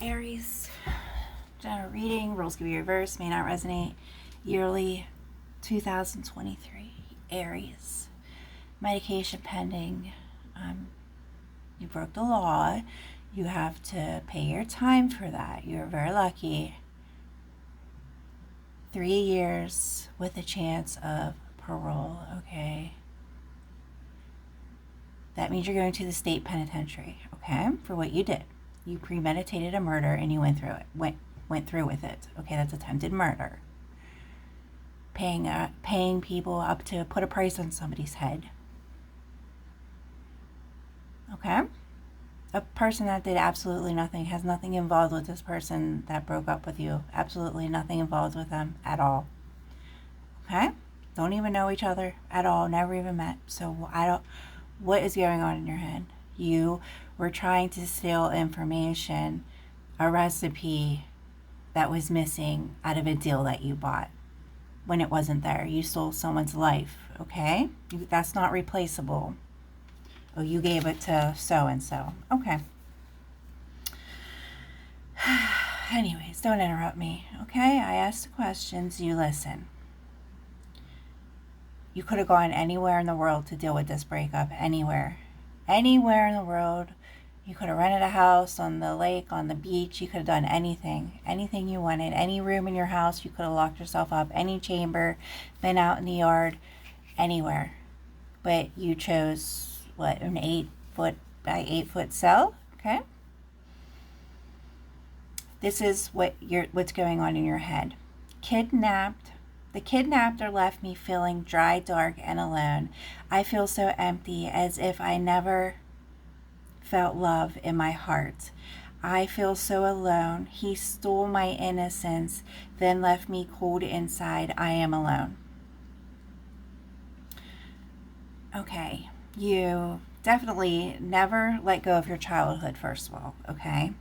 Aries, general reading, rules can be reversed, may not resonate. Yearly 2023, Aries. Medication pending. You broke the law. You have to pay your time for that. You're very lucky. 3 years with a chance of parole, okay? That means you're going to the state penitentiary, okay, for what you did. You premeditated a murder and you went through with it. Okay, that's attempted murder. Paying people up to put a price on somebody's head. Okay? A person that did absolutely nothing, has nothing involved with this person that broke up with you. Absolutely nothing involved with them at all. Okay? Don't even know each other at all, never even met. So what is going on in your head? You were trying to steal information, a recipe that was missing out of a deal that you bought when it wasn't there. You stole someone's life, okay? That's not replaceable. Oh, you gave it to so-and-so. Okay. Anyways, don't interrupt me, okay? I ask the questions, you listen. You could have gone anywhere in the world to deal with this breakup. Anywhere in the world. You could have rented a house on the lake, on the beach. You could have done anything you wanted. Any room in your house, you could have locked yourself up. Any chamber, been out in the yard, anywhere. But you chose, an 8-foot by 8-foot cell? Okay. This is what's going on in your head. Kidnapped. The kidnapper left me feeling dry, dark, and alone. I feel so empty, as if I never felt love in my heart. I feel so alone. He stole my innocence, then left me cold inside. I am alone. Okay, you definitely never let go of your childhood, first of all, okay?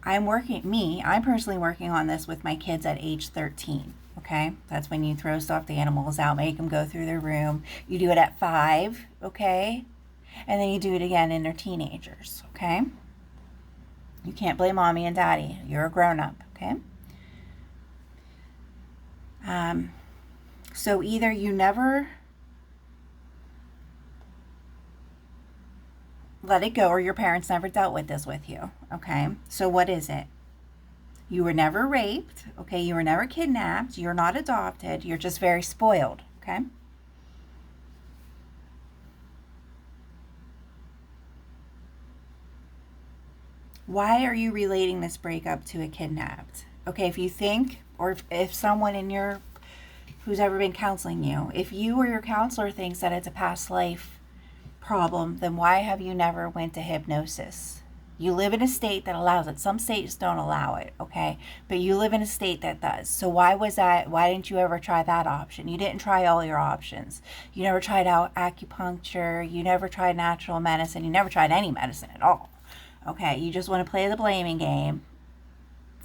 I'm personally working on this with my kids at age 13, okay? That's when you throw stuffed animals out, make them go through their room. You do it at 5, okay? And then you do it again in their teenagers, okay? You can't blame mommy and daddy. You're a grown-up, okay? So either you never let it go, or your parents never dealt with this with you, okay? So what is it? You were never raped, okay? You were never kidnapped. You're not adopted. You're just very spoiled, okay? Why are you relating this breakup to a kidnapped? Okay, if you think, or if someone who's ever been counseling you, if you or your counselor thinks that it's a past life problem, then why have you never went to hypnosis? You live in a state that allows it. Some states don't allow it, okay? But you live in a state that does. So why didn't you ever try that option? You didn't try all your options. You never tried out acupuncture. You never tried natural medicine. You never tried any medicine at all. Okay, you just want to play the blaming game,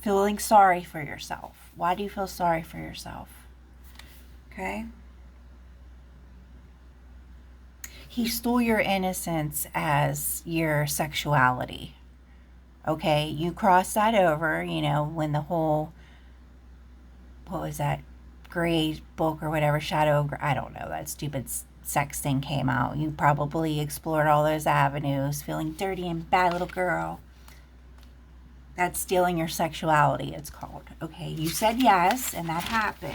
feeling sorry for yourself. Why do you feel sorry for yourself? Okay? He stole your innocence as your sexuality. Okay, you crossed that over, when the whole, what was that, gray book or whatever, I don't know, that stupid sex thing came out. You probably explored all those avenues, feeling dirty and bad little girl. That's stealing your sexuality, it's called. Okay, you said yes, and that happened.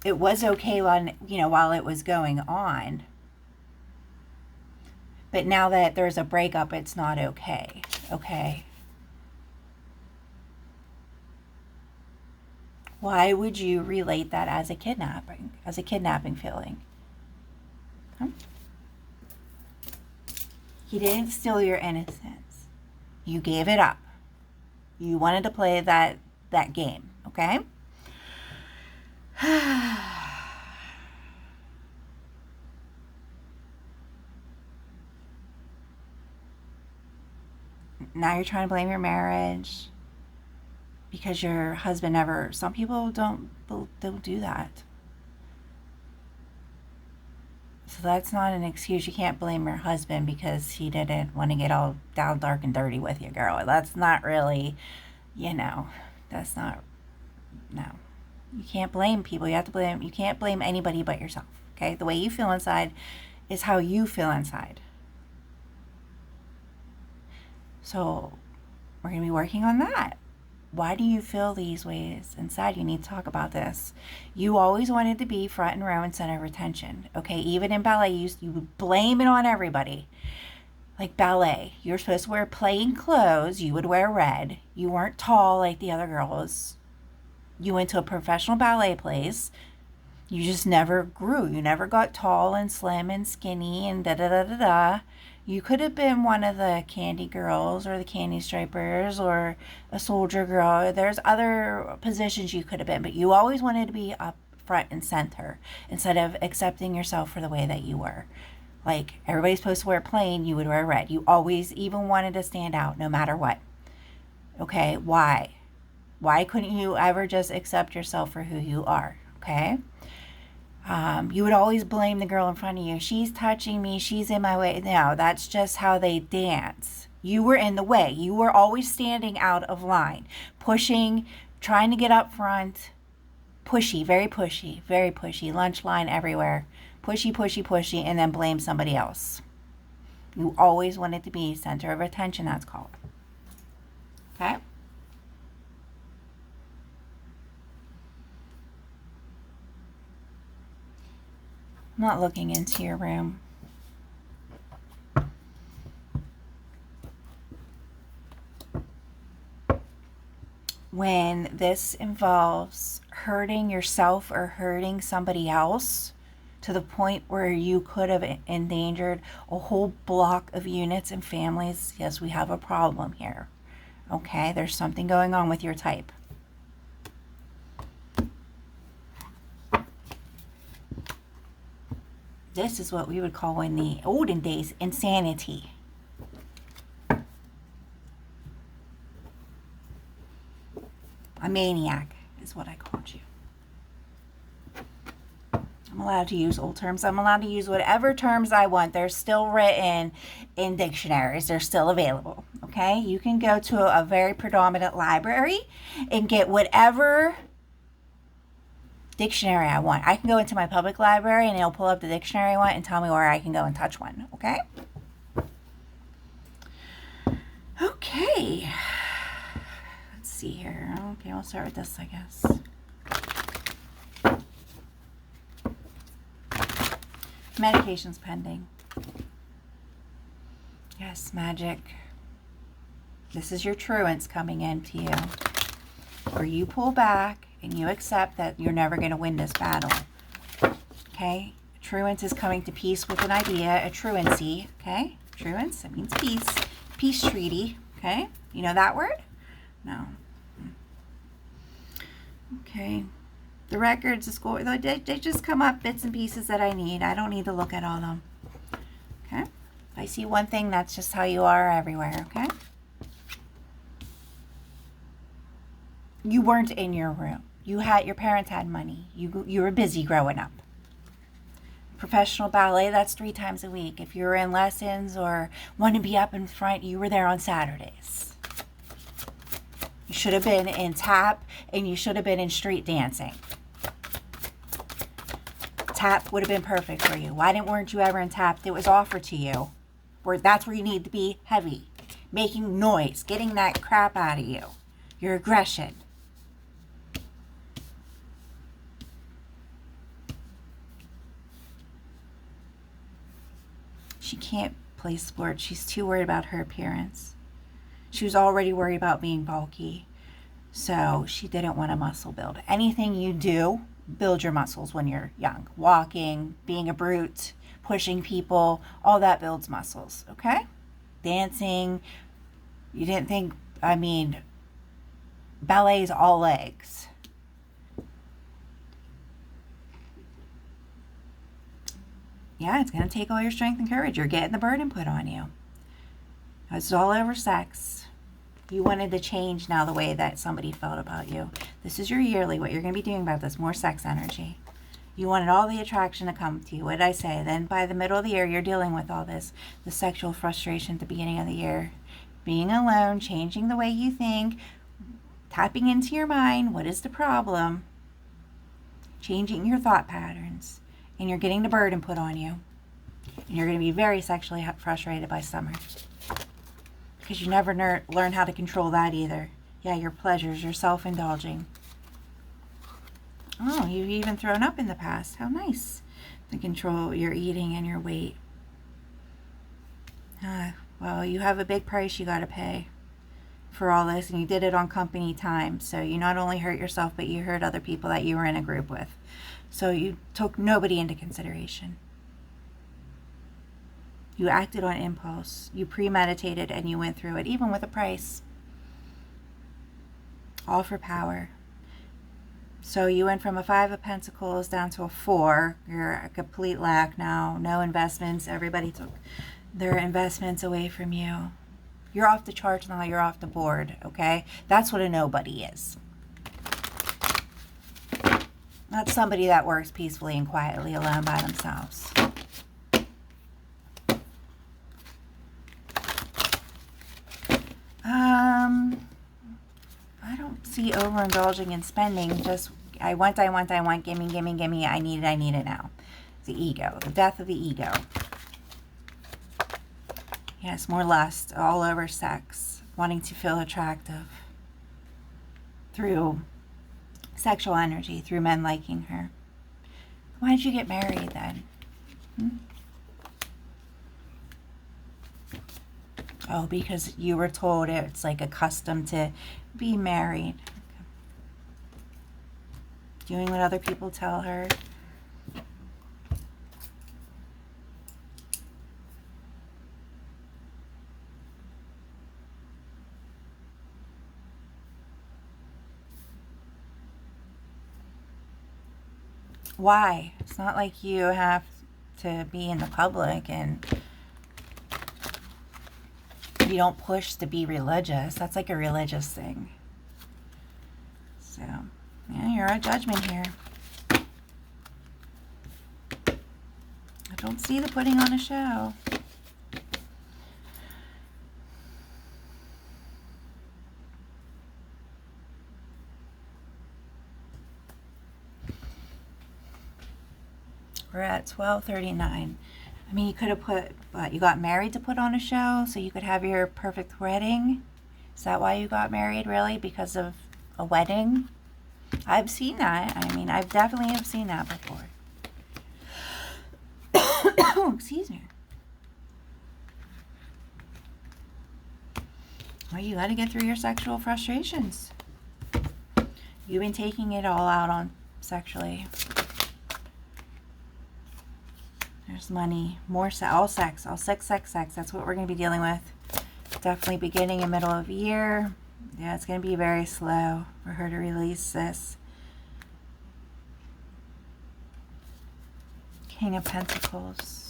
It was okay while it was going on. But now that there's a breakup, it's not okay. Okay? Why would you relate that as a kidnapping feeling? Huh? He didn't steal your innocence. You gave it up. You wanted to play that game, okay? Now you're trying to blame your marriage because your husband never. Some people don't do that. So that's not an excuse. You can't blame your husband because he didn't want to get all down dark and dirty with you, girl. That's not really, that's not, no. You can't blame people. You can't blame anybody but yourself, okay? The way you feel inside is how you feel inside. So we're going to be working on that. Why do you feel these ways inside? You need to talk about this. You always wanted to be front and row and center of attention. Okay, even in ballet, you would blame it on everybody. Like ballet, you're supposed to wear plain clothes. You would wear red. You weren't tall like the other girls. You went to a professional ballet place. You just never grew. You never got tall and slim and skinny and da-da-da-da-da. You could have been one of the candy girls or the candy stripers or a soldier girl. There's other positions you could have been, but you always wanted to be up front and center instead of accepting yourself for the way that you were. Like, everybody's supposed to wear plain, you would wear red. You always even wanted to stand out no matter what. Okay, why? Why couldn't you ever just accept yourself for who you are? Okay? You would always blame the girl in front of you. She's touching me. She's in my way. No, that's just how they dance. You were in the way. You were always standing out of line, pushing, trying to get up front. Pushy, very pushy, very pushy. Lunch line everywhere. Pushy, pushy, pushy, and then blame somebody else. You always wanted to be center of attention, that's called. Okay? I'm not looking into your room. When this involves hurting yourself or hurting somebody else to the point where you could have endangered a whole block of units and families, yes, we have a problem here. Okay, there's something going on with your type. This is what we would call in the olden days insanity. A maniac is what I called you. I'm allowed to use old terms. I'm allowed to use whatever terms I want. They're still written in dictionaries. They're still available. Okay? You can go to a very predominant library and get whatever dictionary I want. I can go into my public library and it'll pull up the dictionary I want and tell me where I can go and touch one. Okay? Okay. Let's see here. Okay, we'll start with this, I guess. Medication's pending. Yes, magic. This is your truants coming in to you. Or you pull back and you accept that you're never going to win this battle. Okay? Truant is coming to peace with an idea, a truancy. Okay? Truance, that means peace. Peace treaty. Okay? You know that word? No. Okay. The records, the score, they just come up bits and pieces that I need. I don't need to look at all of them. Okay? If I see one thing, that's just how you are everywhere. Okay? You weren't in your room. Your parents had money. You were busy growing up. Professional ballet, that's 3 times a week. If you were in lessons or want to be up in front, you were there on Saturdays. You should have been in tap and you should have been in street dancing. Tap would have been perfect for you. Why weren't you ever in tap? It was offered to you. That's where you need to be heavy. Making noise. Getting that crap out of you. Your aggression. She can't play sports. She's too worried about her appearance. She was already worried about being bulky. So she didn't want to muscle build. Anything you do, build your muscles when you're young. Walking, being a brute, pushing people, all that builds muscles, okay? Dancing, you didn't think, ballet is all legs. Yeah, it's going to take all your strength and courage. You're getting the burden put on you. It's all over sex. You wanted to change now the way that somebody felt about you. This is your yearly, what you're going to be doing about this. More sex energy. You wanted all the attraction to come to you. What did I say? Then by the middle of the year, you're dealing with all this, the sexual frustration at the beginning of the year. Being alone, changing the way you think, tapping into your mind. What is the problem? Changing your thought patterns. And you're getting the burden put on you. And you're going to be very sexually frustrated by summer. Because you never learn how to control that either. Yeah, your pleasures, you're self-indulging. Oh, you've even thrown up in the past. How nice. To control your eating and your weight. Well, you have a big price you got to pay for all this, and you did it on company time. So you not only hurt yourself, but you hurt other people that you were in a group with. So you took nobody into consideration. You acted on impulse. You premeditated and you went through it, even with a price. All for power. So you went from a 5 of Pentacles down to a 4. You're a complete lack now. No investments. Everybody took their investments away from you. You're off the charts now. You're off the board, okay? That's what a nobody is. Not somebody that works peacefully and quietly alone by themselves. I don't see overindulging in spending. Just, I want, gimme, I need it now. The ego, the death of the ego. Yes, more lust all over sex, wanting to feel attractive through sexual energy, through men liking her. Why did you get married then? Oh, because you were told it's like a custom to be married. Doing what other people tell her. Why? It's not like you have to be in the public and you don't push to be religious. That's like a religious thing. So, yeah, you're a judgment here. I don't see the putting on a show. We're at 12:39. I mean, you could have put, what, you got married to put on a show so you could have your perfect wedding? Is that why you got married, really? Because of a wedding? I've seen that. I mean, I've definitely have seen that before. Oh, excuse me. Well, you got to get through your sexual frustrations. You've been taking it all out on sexually. There's money, more all sex. That's what we're going to be dealing with. Definitely beginning and middle of the year. Yeah, it's going to be very slow for her to release this. King of Pentacles.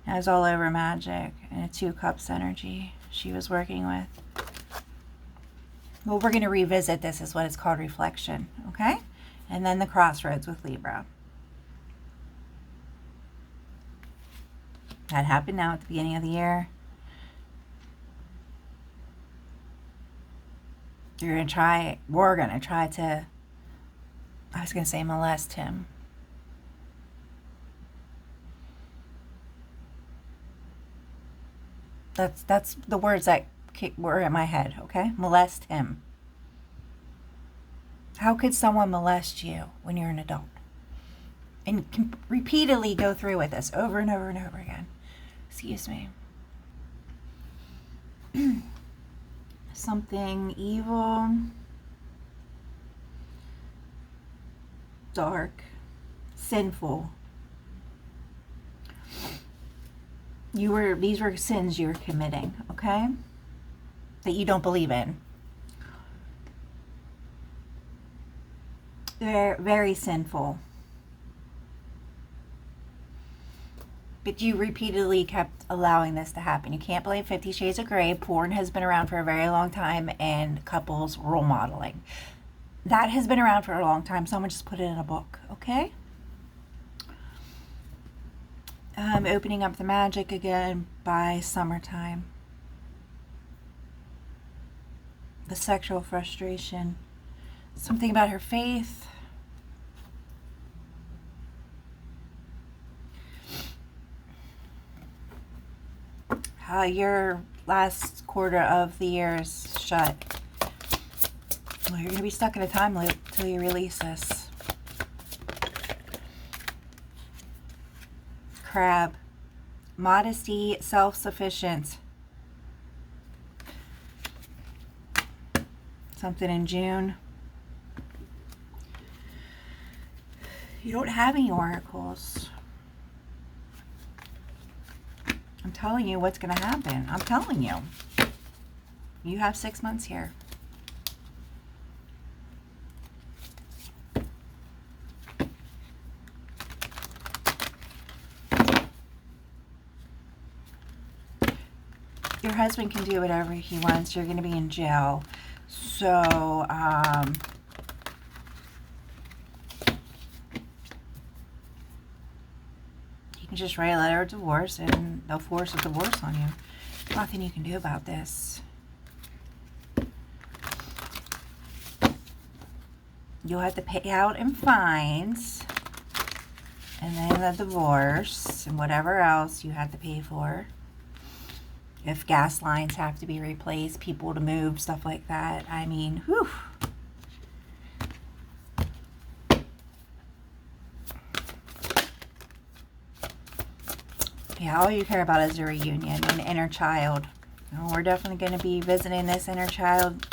That was all over magic and a 2 cups energy she was working with. Well, we're going to revisit this as what it's called, reflection, okay? And then the crossroads with Libra. That happened now at the beginning of the year. We're going to try to, I was going to say molest him. That's the words that were in my head, okay? Molest him. How could someone molest you when you're an adult? And can repeatedly go through with this over and over and over again. Excuse me. Something evil, dark, sinful. These were sins you were committing, okay? That you don't believe in. They're very sinful. But you repeatedly kept allowing this to happen. You can't blame 50 Shades of Grey. Porn has been around for a very long time, and couples role modeling. That has been around for a long time. Someone just put it in a book, okay? Opening up the magic again by summertime. The sexual frustration. Something about her faith. How your last quarter of the year is shut. Well, you're going to be stuck in a time loop till you release this. Crab. Modesty, self-sufficient. Something in June. You don't have any oracles. I'm telling you what's going to happen. I'm telling you. You have 6 months here. Your husband can do whatever he wants. You're going to be in jail. So, you can just write a letter of divorce and they'll force a divorce on you. Nothing you can do about this. You'll have to pay out in fines and then the divorce and whatever else you have to pay for. If gas lines have to be replaced, people to move, stuff like that. I mean, whew. Yeah, all you care about is a reunion, an inner child. Oh, we're definitely going to be visiting this inner child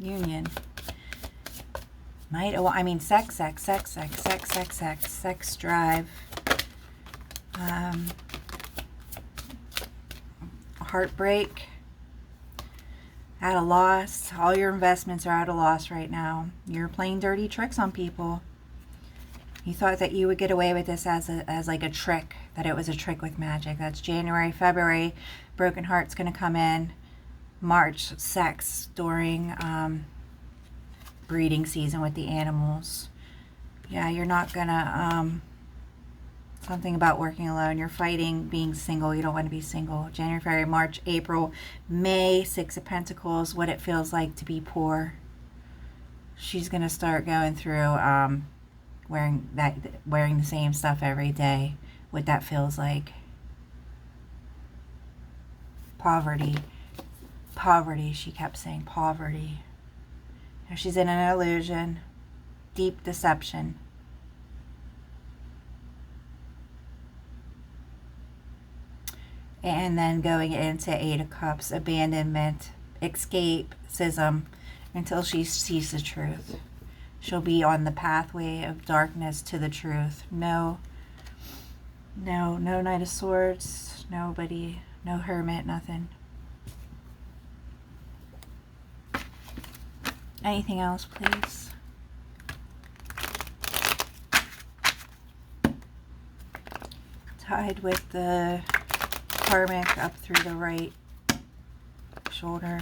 union. Sex drive. Heartbreak. At a loss. All your investments are at a loss right now. You're playing dirty tricks on people. You thought that you would get away with this as like a trick, that it was a trick with magic. That's January, February. Broken heart's going to come in. March, sex during breeding season with the animals. Yeah, you're not going to, something about working alone. You're fighting being single. You don't want to be single. January, February, March, April, May, Six of Pentacles, what it feels like to be poor. She's going to start going through, wearing the same stuff every day, what that feels like. Poverty, she kept saying poverty. Now she's in an illusion, deep deception. And then going into Eight of Cups, abandonment, escapism, until she sees the truth. She'll be on the pathway of darkness to the truth. No Knight of Swords, nobody, no Hermit, nothing. Anything else, please? Tied with the karmic up through the right shoulder.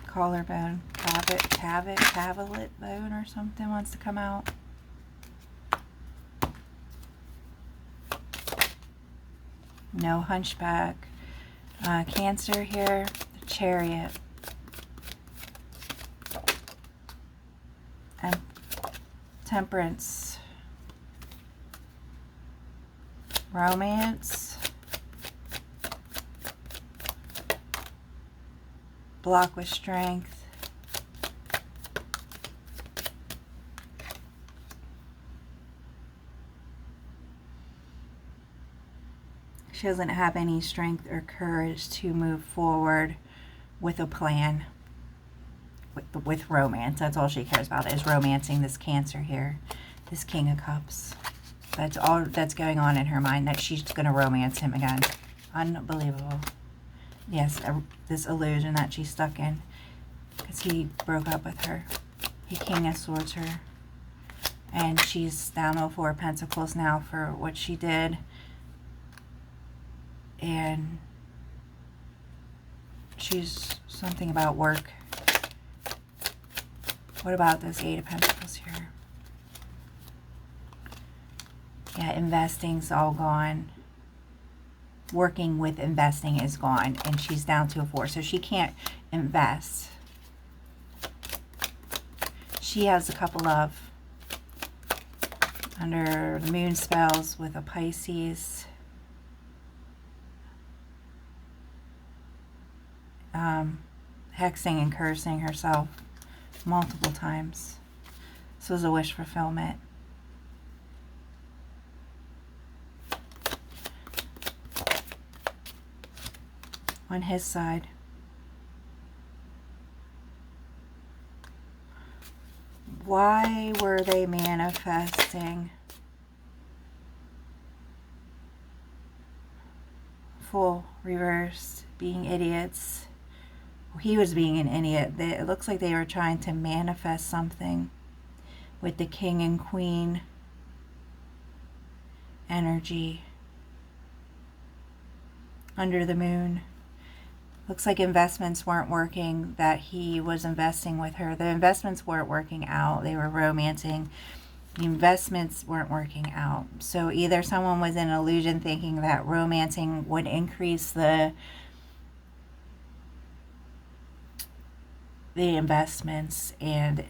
Collarbone, cavlet bone or something wants to come out. No hunchback. Cancer here, the Chariot. And Temperance. Romance. Block with Strength. She doesn't have any strength or courage to move forward with a plan. With romance. That's all she cares about, is romancing this Cancer here. This King of Cups. That's all that's going on in her mind, that she's going to romance him again. Unbelievable. Yes, this illusion that she's stuck in, because he broke up with her. He King of Swords her. And she's down to 4 Pentacles now for what she did. And Choose something about work. What about this Eight of Pentacles here? Yeah, investing's all gone. Working with investing is gone, and she's down to a 4, so she can't invest. She has a couple of under the moon spells with a Pisces. Hexing and cursing herself multiple times. This was a wish fulfillment. On his side. Why were they manifesting? Full reversed, being idiots. He was being an idiot. It looks like they were trying to manifest something with the king and queen energy under the moon. Looks like investments weren't working, that he was investing with her. The investments weren't working out. They were romancing. The investments weren't working out. So either someone was in an illusion thinking that romancing would increase the investments and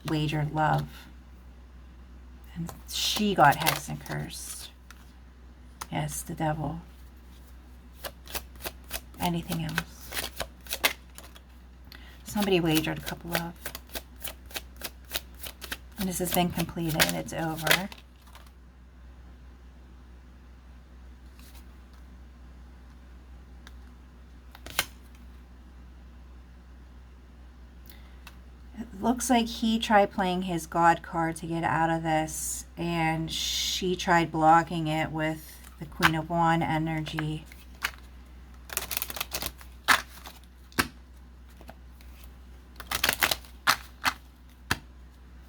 wagered love. And she got hexed and cursed. Yes, the devil. Anything else? Somebody wagered a couple of. And this has been completed. It's over. It looks like he tried playing his God card to get out of this, and she tried blocking it with the Queen of Wands energy.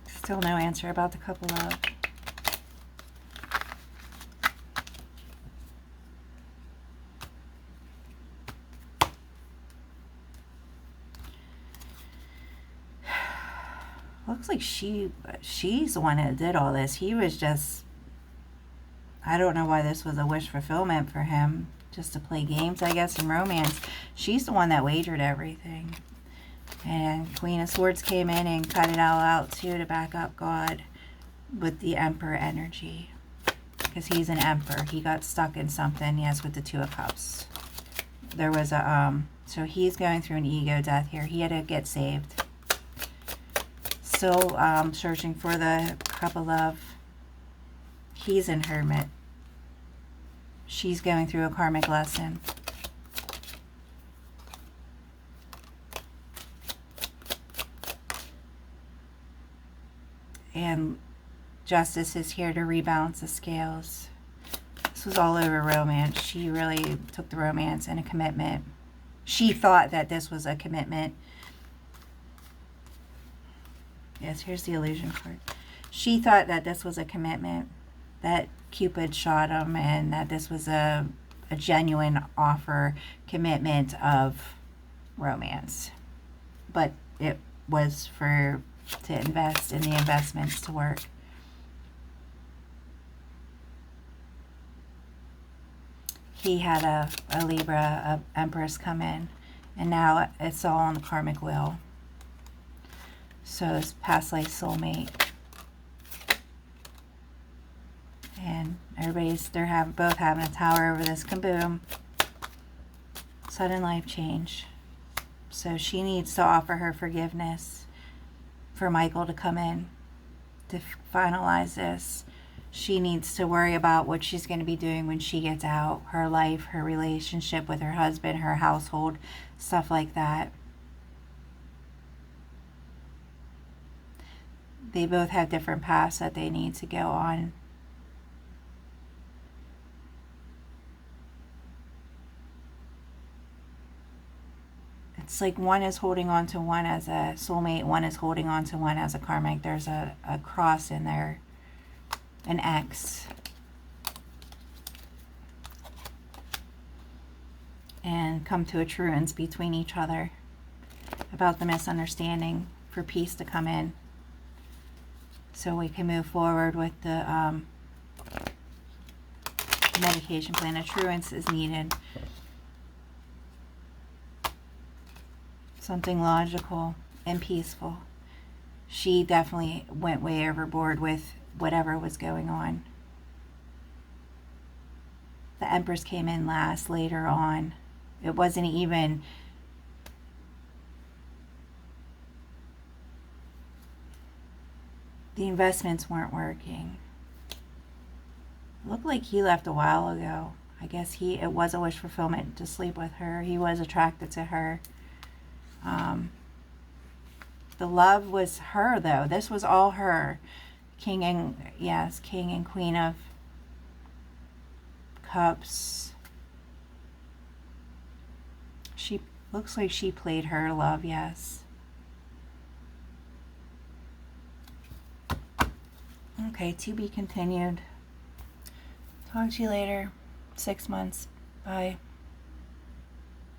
Still no answer about the couple of. Looks like she's the one that did all this. He was just, I don't know why this was a wish fulfillment for him. Just to play games, I guess, and romance. She's the one that wagered everything. And Queen of Swords came in and cut it all out too to back up God with the Emperor energy. Because he's an Emperor. He got stuck in something, yes, with the Two of Cups. There was a, so he's going through an ego death here. He had to get saved. Still searching for the couple of, he's in Hermit. She's going through a karmic lesson. And Justice is here to rebalance the scales. This was all over romance. She really took the romance and a commitment. She thought that this was a commitment. Yes, here's the illusion card. She thought that this was a commitment, that Cupid shot him, and that this was a genuine offer, commitment of romance. But it was to invest in the investments to work. He had a Libra, a Empress come in, and now it's all on the karmic wheel. So it's past life soulmate. And they're both having a tower over this. Kaboom. Sudden life change. So she needs to offer her forgiveness for Michael to come in to finalize this. She needs to worry about what she's going to be doing when she gets out. Her life, her relationship with her husband, her household, stuff like that. They both have different paths that they need to go on. It's like one is holding on to one as a soulmate, one is holding on to one as a karmic. There's a cross in there, an X. And and come to a truance between each other about the misunderstanding for peace to come in so we can move forward with the medication plan. A truance is needed. Something logical and peaceful. She definitely went way overboard with whatever was going on. The Empress came in last later on. It wasn't even the investments weren't working. It looked like he left a while ago. I guess it was a wish fulfillment to sleep with her. He was attracted to her. The love was her, though. This was all her. King and Queen of Cups. She looks like she played her love, yes. Okay, to be continued. Talk to you later. 6 months. Bye.